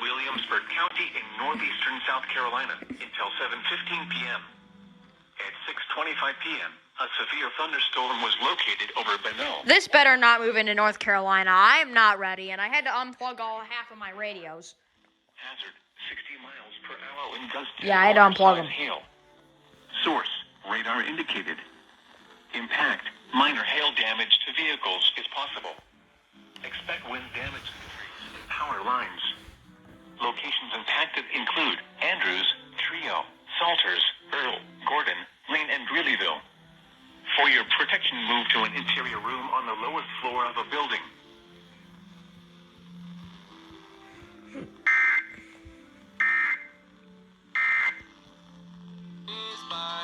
Williamsburg County in northeastern South Carolina until 7:15 p.m. At 6:25 p.m., a severe thunderstorm was located over Benel. This better not move into North Carolina. I am not ready, and I had to unplug half of my radios. Hazard 60 miles per hour in gusts. Yeah, I had to unplug them. Hail. Source, radar indicated. Impact, minor hail damage to vehicles is possible. Expect wind damage to the trees and power lines. Locations impacted include Andrews, Trio, Salters, Earl, Gordon, Lane, and Greeleyville. For your protection, move to an interior room on the lowest floor of a building.